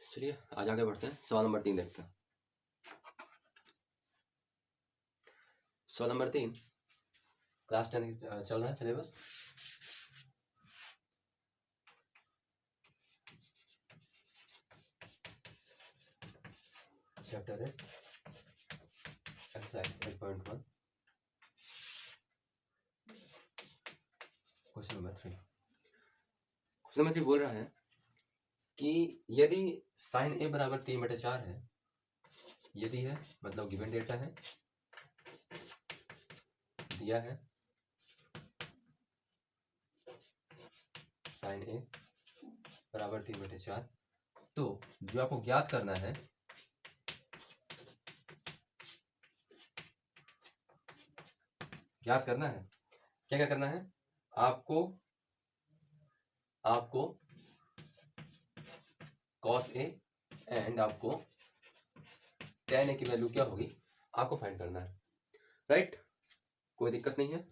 चलिए आज आगे बढ़ते हैं। सवाल नंबर 3 देखते हैं। सवाल नंबर 3 क्लास 10 चल रहा है syllabus. Chapter 8 exercise 8.1 question number 3। Question number 3 बोल रहा है कि यदि साइन ए बराबर 3/4 है, यदि है मतलब गिवन डेटा है, दिया है साइन ए बराबर 3/4, तो जो आपको ज्ञात करना है क्या क्या करना है आपको cos ए एंड आपको tan ए की वैल्यू क्या होगी आपको फाइंड करना है। राइट, कोई दिक्कत नहीं है।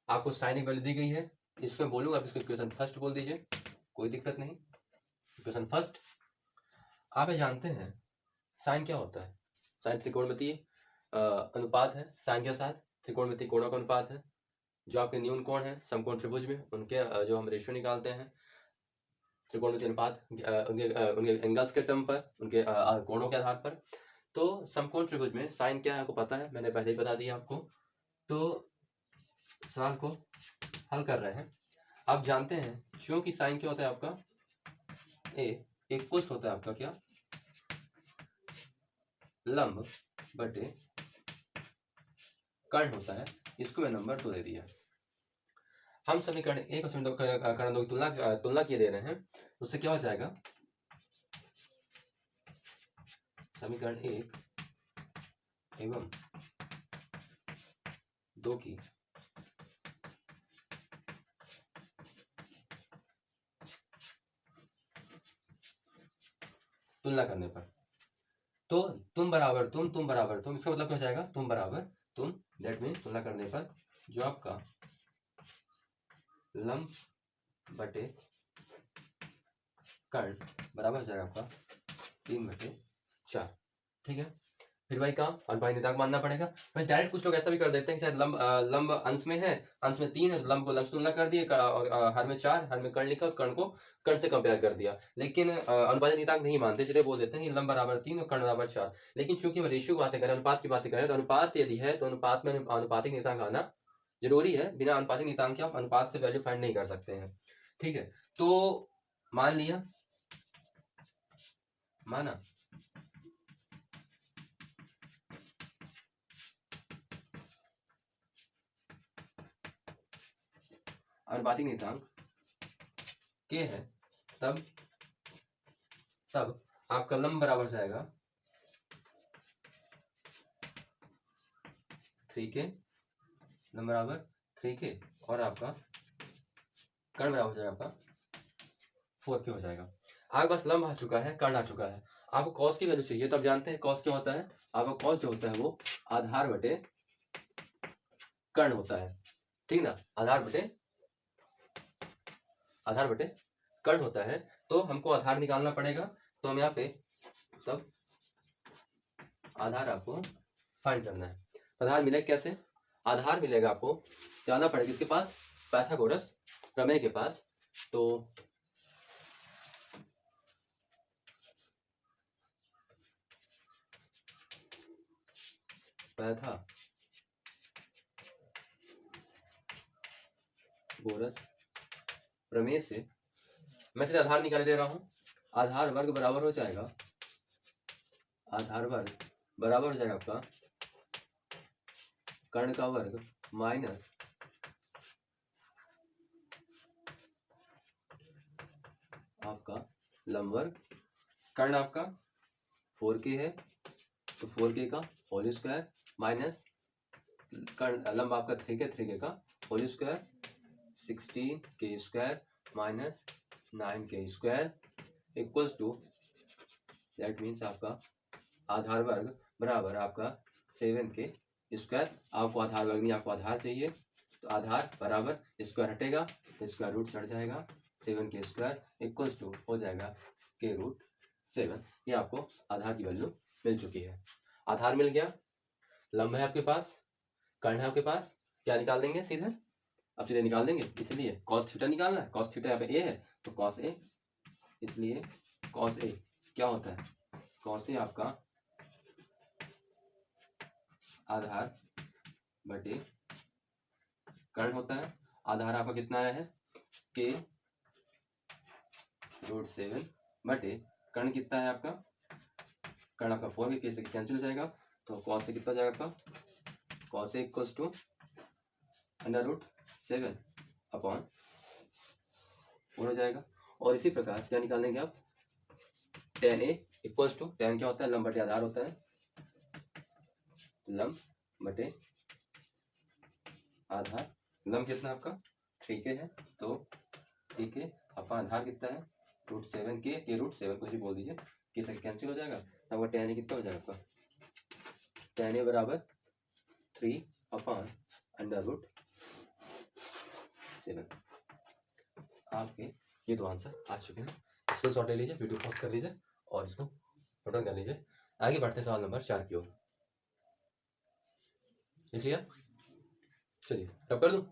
आपको साइन ए की वैल्यू दी गई है, इसमें बोलूंगा आप इसको इक्वेशन फर्स्ट बोल दीजिए, कोई दिक्कत नहीं। इक्वेशन फर्स्ट, आप ये जानते हैं साइन क्या होता है। साइन त्रिकोणमितीय अनुपात है, साइन के साथ त्रिकोणमितीय कोणों का अनुपात है। जो आपके न्यून कोण है समकोण त्रिभुज में, उनके जो हम रेशियो निकालते हैं त्रिकोणमितीय अनुपात उनके एंगल्स के टर्म पर, उनके कोणों के आधार पर। तो समकोण त्रिभुज में साइन क्या है आपको पता है, मैंने पहले ही बता दिया आपको। तो सवाल को हल कर रहे हैं। आप जानते हैं क्योंकि साइन क्या होता है आपका ए इक्वल्स होता है आपका क्या लंब बटे कर्ण होता है। इसको मैं नंबर 2 दे दिया। हम समीकरण 1 और समीकरण 2 की तुलना किए दे रहे हैं, उससे क्या हो जाएगा। समीकरण 1 एवं 2 की तुलना करने पर, तो तुम बराबर तुम बराबर तुम, इसका मतलब क्या हो जाएगा तुम बराबर तुम। दैट मीन तुलना करने पर जो आपका लंब बटे कर्ण बराबर हो जाएगा आपका 3/4। ठीक है, फिर भाई काम अनुपात नियतांक मानना पड़ेगा। भाई डायरेक्ट कुछ लोग ऐसा भी कर देते हैं कि शायद लंब अंश में है, अंश में 3 है, लंब को लंब से तुलना कर दिए और हर में 4, हर में कर्ण लिखा और कर्ण को कर्ण से कंपेयर कर दिया। लेकिन अनुपात नियतांक नहीं मानते, इसलिए बोल देते हैं कि लंब बराबर 3 और कर्ण बराबर 4। लेकिन चूंकि हम रेशियो की बातें करें, अनुपात की बातें करें, तो अनुपात यदि है तो अनुपात में अनुपातिक नियतांक आना जरूरी है। बिना अनुपातिक नियतांक के आप अनुपात से वैल्यू फाइंड नहीं कर सकते हैं। ठीक है, तो मान लिया, माना अनुपातिक नियतांक के है, तब आपका लंब बराबर जाएगा 3k, लंब बराबर 3k और आपका कर्ण बराबर हो जाएगा आपका 4k हो जाएगा। आपके पास लंब आ चुका है, कर्ण आ चुका है, आपको कॉस की वैल्यू चाहिए। तो आप जानते हैं कॉस क्या होता है, आपका कॉस जो होता है वो आधार बटे कर्ण होता है। ठीक ना, आधार बटे कर्ण होता है। तो हमको आधार निकालना पड़ेगा, तो हम यहाँ पे तब आधार आपको फाइंड करना है। तो आधार मिलेगा कैसे, आधार मिलेगा आपको जाना पड़ेगा इसके पास, पाइथागोरस प्रमेय के पास। तो पाइथागोरस प्रमेय से मैं सिर्फ आधार निकाल दे रहा हूं। आधार वर्ग बराबर हो जाएगा, आधार वर्ग बराबर हो जाएगा आपका कर्ण का वर्ग माइनस आपका लंब वर्ग। कर्ण आपका 4k है, तो 4k का होल स्क्वायर माइनस कर्ण लंब आपका 3k का whole square 16k square minus 9k square equals to, that means आपका आधार वर्ग बराबर आपका 7k स्क्वायर। आपको आधार वर्ग नहीं, आपको आधार चाहिए, तो आधार बराबर स्क्वायर हटेगा तो स्क्वायर रूट चढ़ जाएगा, 7k स्क्वायर इक्वल्स टू हो जाएगा k रूट 7, ये आपको आधार की वैल्यू मिल चुकी है। आधार मिल गया, लंब है आपके पास, कर्ण है आपके पास, क्या निकाल देंगे सीधे, अब सीधे निकाल देंगे, इसलिए कॉस थीटा निकालना है। कॉस थीटा यहाँ पे ए है तो कॉस ए, इसलिए कॉस ए क्या होता है, कॉस ए आपका आधार बटे कर्ण होता है। आधार आपका कितना आया है, के रूट 7 बटे कर्ण कितना है आपका, कर्ण आपका 4 के से कैंसिल हो जाएगा, तो कॉस से कितना हो जाएगा आपका, cos A equals to √7 upon 4 हो जाएगा। और इसी प्रकार क्या निकालेंगे आप, tan A equals to, tan क्या होता है, लंब बटे आधार होता है, लंब बटे आधार, लंब कितना आपका 3k है, तो 3k अपॉन आधार कितना है √7 के √7 कुछ भी बोल दीजिए, के से कैंसिल हो जाएगा, तब वो tan ए कितना हो जाएगा आपका, tan ए बराबर 3 अपॉन √7। आपके ये दो आंसर आ चुके हैं। इसको शॉर्ट ले लीजिए, वीडियो पॉज कर लीजिए और इसको नोट डाउन कर लीजिए। आगे बढ़ते सवाल नंबर 4 की ओर। लिख लिया, चलिए रब कर दूं।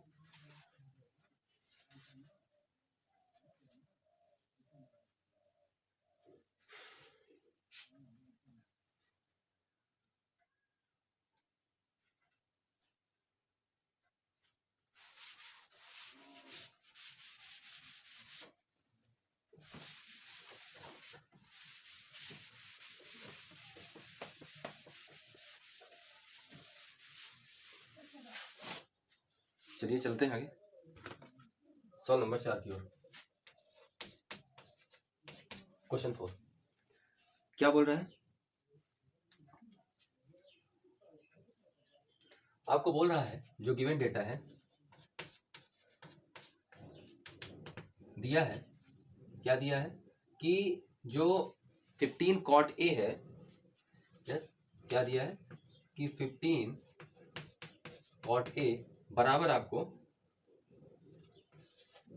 चलिए चलते हैं आगे सवाल नंबर 4 की ओर। क्वेश्चन 4 क्या बोल रहे हैं, आपको बोल रहा है जो गिवन डेटा है दिया है, क्या दिया है कि जो 15 cot A है, यस क्या दिया है कि 15 cot A बराबर आपको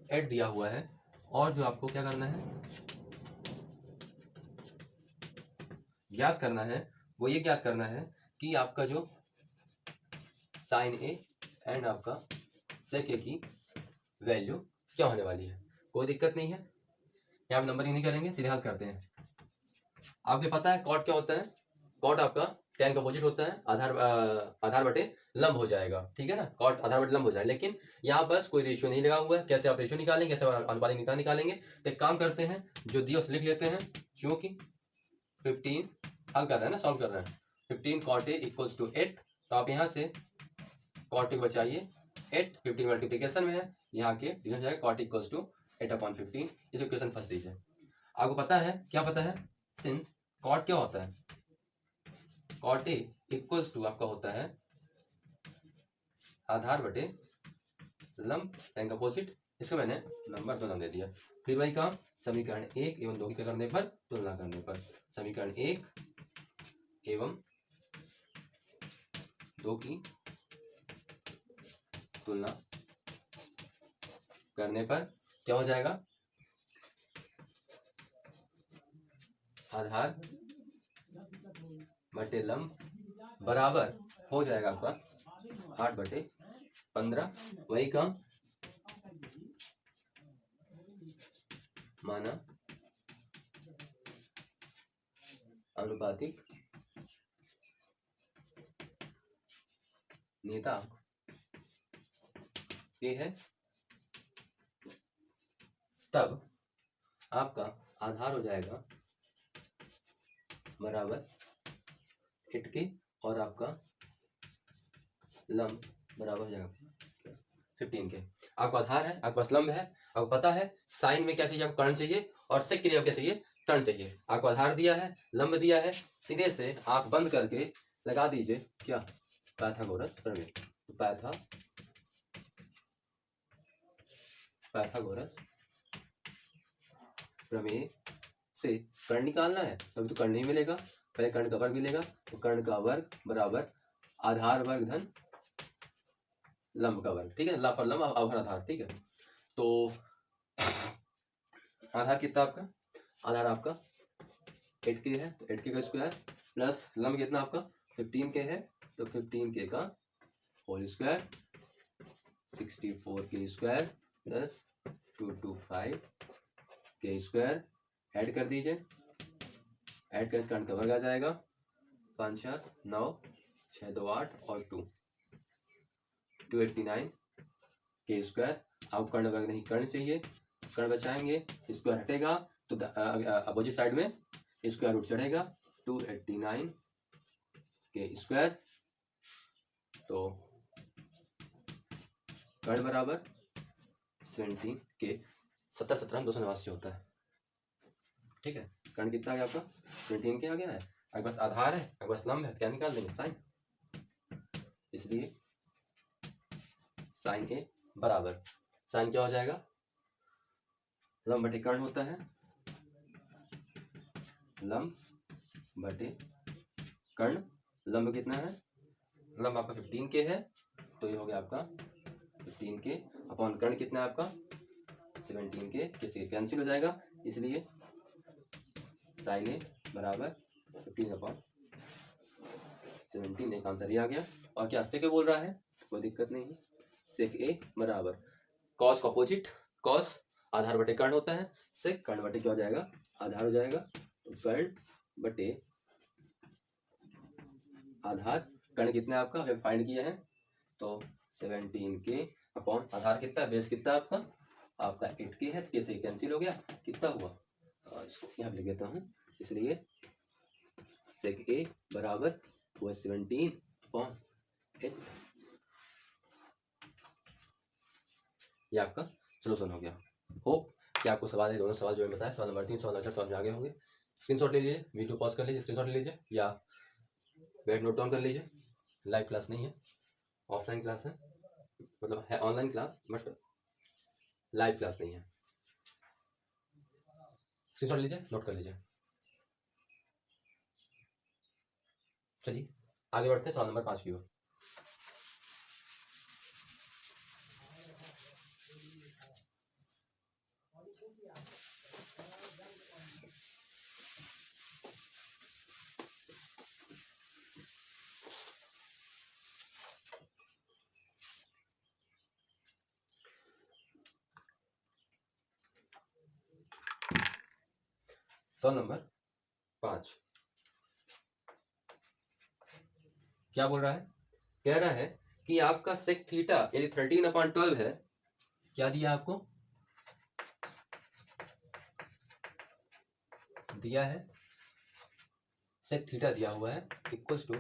8 दिया हुआ है, और जो आपको क्या करना है, ज्ञात करना है, वो ये ज्ञात करना है कि आपका जो साइन ए एंड आपका सेक ए की वैल्यू क्या होने वाली है। कोई दिक्कत नहीं है, यहाँ पे नंबरिंग नहीं करेंगे, सीधे हल करते हैं। आपको पता है कॉट क्या होता है, कॉट आपका tan का अपोजिट होता है, आधार बटे लंब हो जाएगा, ठीक है ना, कॉट आधार बटे लंब हो जाएगा। लेकिन यहाँ बस कोई रेशियो नहीं लगा हुआ है, कैसे आप रेशियो निकालेंगे, कैसे अनुपातिक निकालेंगे, तो एक काम करते हैं, जो दिया उसे लिख लेते हैं, क्योंकि 15 हल कर रहे हैं ना, सॉल्व कर रहे हैं, 15 cot A इक्वल्स टू 8, तो आप यहाँ से cot A बचाइए 8, 15 मल्टीप्लीकेशन में है, यहाँ के डिवीजन जाएगा, cot इक्वल्स टू 8/15, इस इक्वेशन फंस दीजिए। आपको पता है, क्या पता है, सिंस cot क्या होता है, cot A इक्वल्स टू आपका होता है आधार बटे लंब tan का अपोजिट, इसको मैंने नंबर 2 नाम दे दिया। फिर वही काम समीकरण 1 एवं 2 की करने पर, तुलना करने पर, समीकरण 1 एवं 2 की तुलना करने पर क्या हो जाएगा, आधार बटे लंब बराबर हो जाएगा आपका 8/15। वही काम माना अनुपातिक नियतांक ये है, तब आपका आधार हो जाएगा बराबर 8 के, और आपका लंब बराबर हो जाएगा 15 के। आपका आधार है, आपके पास लंब है, आपको पता है साइन में क्या चाहिए, आपको कर्ण चाहिए, और सेक के लिए क्या चाहिए, टर्न चाहिए। आपको आधार दिया है, लंब दिया है, सीधे से आंख बंद करके लगा दीजिए क्या, पाइथागोरस प्रमेय। तो पाइथागोरस प्रमेय से कर्ण निकालना है, तभी तो कर्ण नहीं मिलेगा, पहले कर्ण का वर्ग मिलेगा, तो कर्ण का वर्ग बराबर आधार वर्ग धन लंब का वर्ग, ठीक है, लंब पर लंब अवर आधार, ठीक है। तो आधार कितना आपका, आधार आपका 8k है तो 8k का स्क्वायर प्लस लंब कितना आपका 15k है तो 15k का whole square 64k square plus 225k square add कर दीजिए। ऐड कर इसका वर्ग आ जाएगा 5 4 9 6 2 8 और 289k स्क्वायर। आपको कर्ण वर्ग नहीं करना चाहिए, कर्ण बचाएंगे, स्क्वायर हटेगा तो अपोजिट साइड में स्क्वायर रूट चढ़ेगा 289k स्क्वायर। तो कर्ण बराबर 17k 70 17 289 होता है। ठीक है, कर्ण कितना आ गया आपका 17k आ गया है। आपके पास आधार है, आपके पास लंब है, क्या निकाल देंगे साइन, इसलिए साइन ए बराबर साइन क्या हो जाएगा लंब बटे कर्ण होता है, लंब बटे कर्ण। लंब कितना है, लंब आपका 15k है तो ये हो गया आपका 15k अपॉन कर्ण कितना है आपका 17k, किसी कैंसिल हो जाएगा, इसलिए साइन ए बराबर 15/17 एक आंसर ये आ गया। और क्या सेक बोल रहा है, कोई दिक्कत नहीं है। सेक ए बराबर कॉस का अपोजिट, कॉस आधार बटे कर्ण होता है, सेक कर्ण बटे क्या हो जाएगा आधार हो जाएगा। तो कर्ण बटे आधार, कर्ण कितना है आपका अगर फाइंड किया है तो 17k अपॉन आधार कितना है, बेस कितना है आपका 8k है, k से कैंसिल हो गया, कितना हुआ इसको यहाँ लिख देता हूँ, इसलिए सेक ए बराबर हुआ 17/8। ये आपका सोल्यूशन हो गया। होप कि आपको सवाल है, दोनों सवाल जो मैं बताया सवाल नंबर 3 सवाल नंबर 4 सवाल में आगे होंगे। स्क्रीनशॉट ले लीजिए, वीडियो पॉज कर लीजिए, स्क्रीनशॉट ले लीजिए या वेट नोट डाउन कर लीजिए। लाइव क्लास नहीं है, ऑफलाइन क्लास है, मतलब है online class but live class नहीं है। स्क्रीनशॉट लीजिए, नोट कर लीजिए। चलिए आगे बढ़ते हैं सवाल नंबर 5 की ओर। सवाल नंबर 5 क्या बोल रहा है, कह रहा है कि आपका सेक थीटा यदि 13/12 है, क्या दिया आपको, दिया है सेक थीटा दिया हुआ है इक्वल्स टू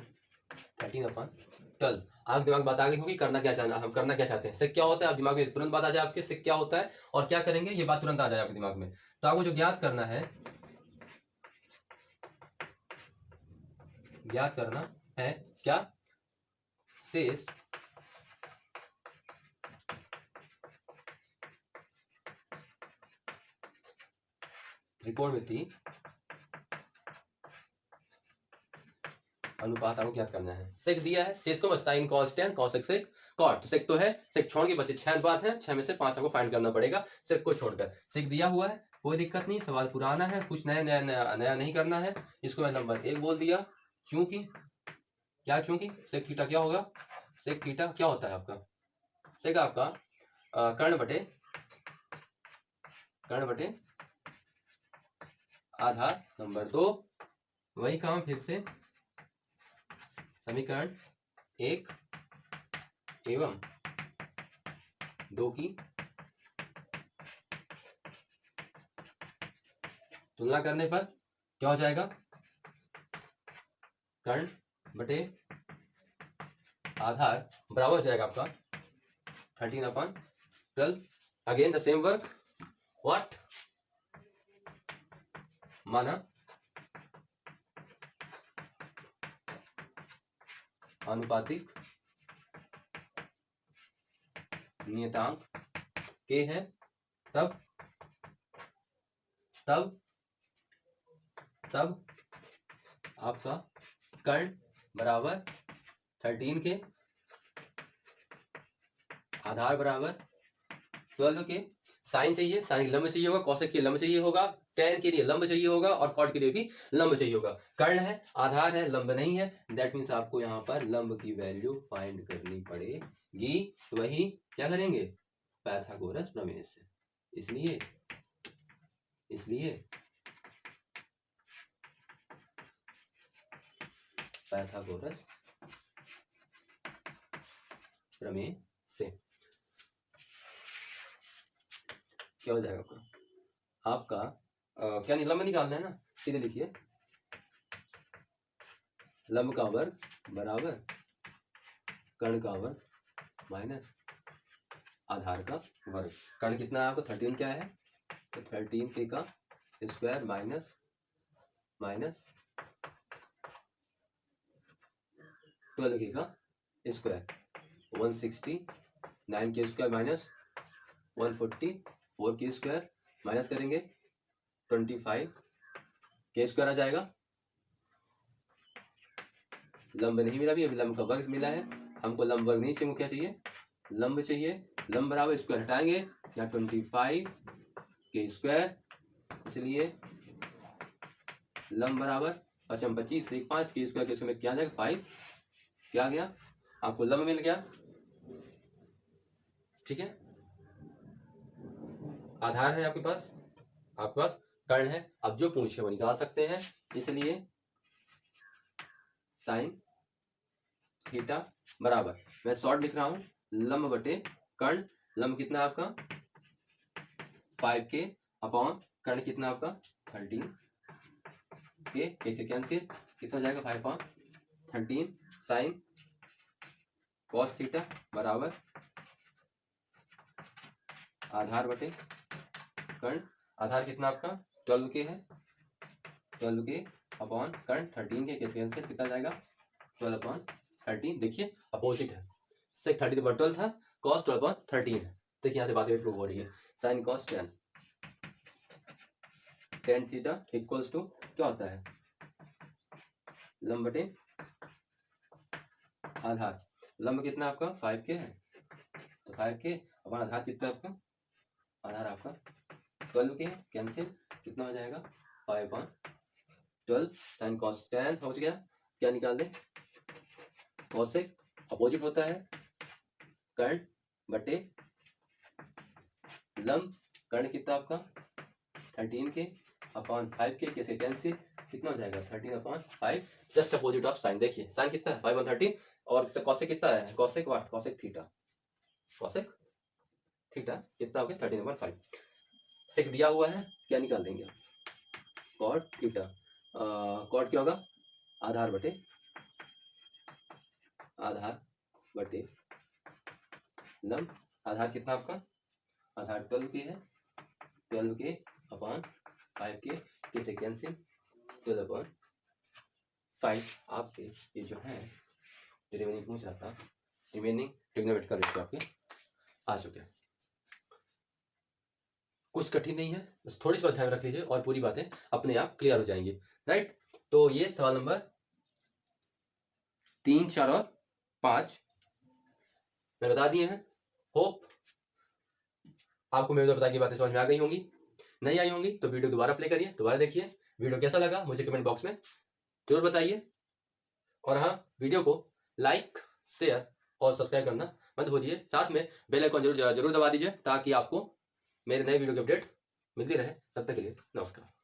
13/12। आप दिमाग बात आ गई होगी, करना क्या चाहना, हम करना क्या चाहते हैं, सेक क्या होता है, आप दिमाग में तुरंत बात आ जाए आपके सेक क्या होता है और क्या करेंगे, ये बात तुरंत आ जाए आपके दिमाग में। तो आपको जो ज्ञात करना है, ज्ञात करना है क्या, शेष त्रिकोणमिति अनुपात आपको ज्ञात करना है। सेक दिया है, शेष को sine cos tan cos sec cot, sec तो है, सेक छोड़ के बचे 6 अनुपात है, 6 में से 5 आपको फाइंड करना पड़ेगा सेक को छोड़कर। सेक दिया हुआ है, कोई दिक्कत नहीं, सवाल पुराना है, कुछ नया नया नया, नया नहीं करना है। इसको मैं नंबर 1 बोल दिया, चूंकि क्या, चूंकि सेक थीटा क्या होगा, सेक थीटा क्या होता है आपका, सेक आपका कर्ण बटे आधार। नंबर 2 वही काम फिर से, समीकरण 1 एवं 2 की तुलना करने पर क्या हो जाएगा, कर्ण बटे आधार बराबर हो जाएगा आपका 13/12। Again the same work, what, माना आनुपातिक नियतांक के है, तब आपका कर्ण बराबर 13 के, आधार बराबर 12 के। साइन चाहिए, साइन लंब चाहिए होगा, कोसेक के लंब चाहिए होगा, टेन के लिए लंब चाहिए होगा और कॉट के लिए भी लंब चाहिए होगा। कर्ण है, आधार है, लंब नहीं है, दैट मीन्स आपको यहाँ पर लंब की वैल्यू फाइंड करनी पड़ेगी। तो वही क्या करेंगे, पाइथागोरस प्रमेय से। इसलिए पाइथागोरस प्रमेय से क्या हो जाएगा आपका क्या नहीं, लंब निकालना है ना, सीधे लिखिए लंब का वर्ग बराबर कर्ण का वर्ग माइनस आधार का वर्ग। कर्ण कितना है आपको 13 क्या है, तो 13 के का स्क्वायर माइनस 12 के का स्क्वायर 169 के स्क्वायर माइनस 144 के स्क्वायर माइनस करेंगे 25 के स्क्वायर आ जाएगा। लंब नहीं मिला, भी अभी लंब का वर्ग मिला है, हमको लंब वर्ग नहीं चाहिए, क्या चाहिए, लंब चाहिए। लंब बराबर स्क्वायर हटाएंगे, यहाँ 25 के स्क्वायर, इसलिए लंब बराबर 25 से 5 के स्क्वायर के उसमें क्या आ जाएगा 5, क्या आ गया आपको लंब मिल गया। ठीक है, आधार है आपके पास कर्ण है। अब जो पूछे वो निकाल सकते हैं, इसलिए साइन थीटा बराबर, मैं शॉर्ट लिख रहा हूं, लंब बटे कर्ण। लंब कितना आपका 5 के अपॉन कर्ण कितना आपका 13 के कैंसिल, कितना हो जाएगा 5/13 साइन कॉस थीटा बराबर आधार बटे कर्ण। आधार कितना आपका 12 के है, 12 के अपॉन कर्ण 13 के कैंसिल, कितना जाएगा 12/13। देखिए अपोजिट है, सेक 30/12 था, कॉस 12/13 है। देखिए यहाँ से बातें प्रूव हो रही है, sine cos tan theta equals to क्या होता है, लंब बटे आधार। लंब कितना आपका 5 के है, तो 5 के अपॉन आधार कितना आपका, आधार आपका 12 के है, कैंसिल, कितना हो जाएगा 5/12 साइन कॉस tan हो गया। क्या निकाल दें, कॉसेक अपोजिट होता है कर्ण बटे लंब। कर्ण कितना आपका 13 के अपॉन 5 के कैसे कैंसिल, कितना हो जाएगा 13/5, जस्ट अपोजिट ऑफ साइन। देखिए साइन कितना है 5/13 और कॉसेक कितना है, कॉसेक व्हाट, कॉसेक थीटा कितना हो गया 13/5। सेक दिया हुआ है, क्या निकाल देंगे कॉट थीटा, कॉट क्या होगा आधार बटे लंब। आधार कितना आपका, आधार 12 के है, 12 के अपॉन 5 के किसे कैंसिल 12/5। आपके ये जो है रिमेनिंग पूछ रहा था, रिमेनिंग ट्रिग्नोमेट्रिक का रेशियो आपके आ चुके हैं। कुछ कठिन नहीं है, बस थोड़ी सी बात ध्यान रख लीजिए और पूरी बातें अपने आप क्लियर हो जाएंगी। राइट, तो ये सवाल नंबर 3, 4 और 5 मैंने बता दिए हैं। होप आपको मेरे द्वारा बताई गई बातें समझ में आ गई होंगी। नहीं आई होंगी तो वीडियो दोबारा प्ले करिए, दोबारा देखिए। वीडियो कैसा लगा मुझे कमेंट बॉक्स में जरूर बताइए। और हाँ, वीडियो को लाइक, शेयर और सब्सक्राइब करना मत भूलिए। साथ में बेल आइकन जरूर दबा दीजिए ताकि आपको मेरे नए वीडियो की अपडेट मिलती रहे। तब तक के लिए नमस्कार।